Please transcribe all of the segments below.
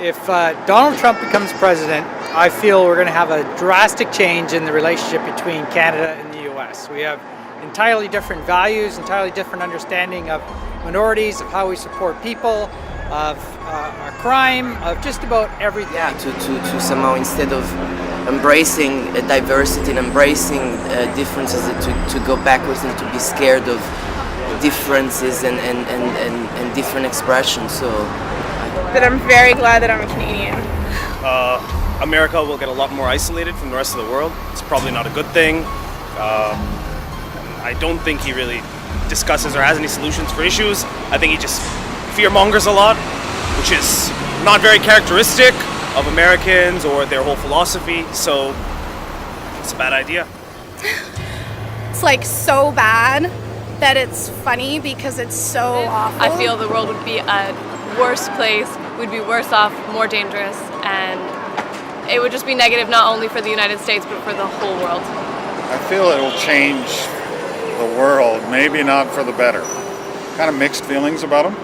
If Donald Trump becomes president, I feel we're going to have a drastic change in the relationship between Canada and the US. We have entirely different values, entirely different understanding of minorities, of how we support people, of crime, of just about everything. Yeah, to somehow, instead of embracing diversity and embracing differences, to go backwards and to be scared of differences and different expressions. So that I'm very glad that I'm a Canadian. America will get a lot more isolated from the rest of the world. It's probably not a good thing. I don't think he really discusses or has any solutions for issues. I think he just fear-mongers a lot, which is not very characteristic of Americans or their whole philosophy, so it's a bad idea. It's like so bad that it's funny because it's so awful. I feel the world would be a worse place, we'd be worse off, more dangerous, and it would just be negative not only for the United States but for the whole world. I feel it'll change the world, maybe not for the better. Kind of mixed feelings about him.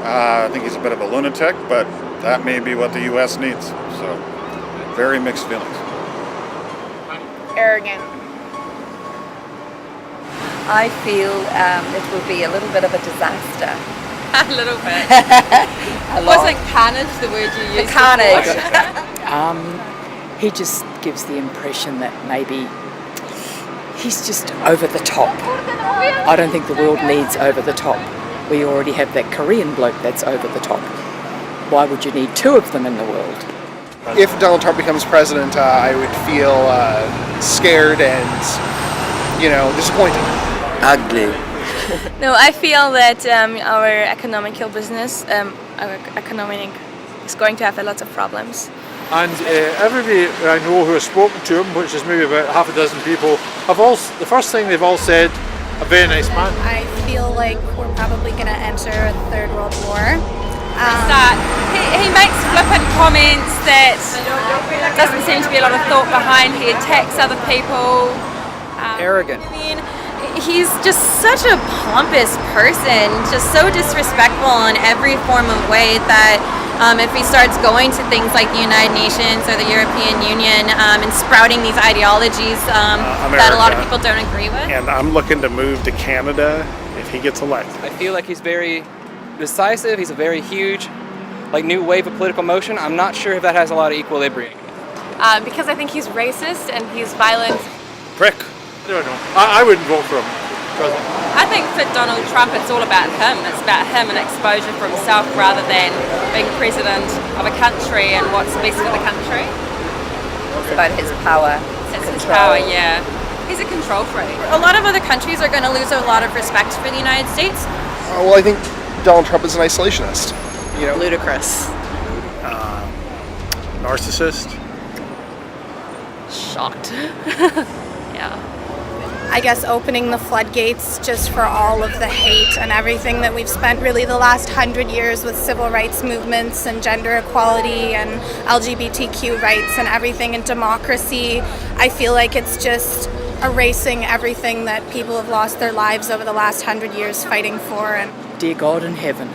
I think he's a bit of a lunatic, but that may be what the US needs. So, very mixed feelings. Arrogant. I feel it will be a little bit of a disaster. A little bit. A lot. Wasn't carnage the word you used? Carnage. He just gives the impression that maybe he's just over the top. I don't think the world needs over the top. We already have that Korean bloke that's over the top. Why would you need two of them in the world? If Donald Trump becomes president, I would feel scared and, disappointed. ugly. No, I feel that our economical business, our economic, is going to have a lot of problems. And everybody I know who has spoken to him, which is maybe about half a dozen people, the first thing they've all said, a very nice man. I feel like we're probably going to enter a third world war. He makes flippant comments that doesn't seem to be a lot of thought behind. He attacks other people. Arrogant. I mean, he's just such a pompous person, just so disrespectful in every form of way that if he starts going to things like the United Nations or the European Union and sprouting these ideologies that a lot of people don't agree with. And I'm looking to move to Canada if he gets elected. I feel like he's very decisive. He's a very huge, new wave of political motion. I'm not sure if that has a lot of equilibrium. Because I think he's racist and he's violent. Prick. I don't know. I wouldn't vote for him. I think for Donald Trump it's all about him. It's about him and exposure for himself rather than being president of a country and what's best for the country. It's about his power. It's his power, yeah. He's a control freak. A lot of other countries are going to lose a lot of respect for the United States. Well, I think Donald Trump is an isolationist. Ludicrous. Narcissist. Shocked. Yeah. I guess opening the floodgates just for all of the hate and everything that we've spent really the last 100 years with civil rights movements and gender equality and LGBTQ rights and everything and democracy. I feel like it's just erasing everything that people have lost their lives over the last 100 years fighting for. And Dear God in heaven,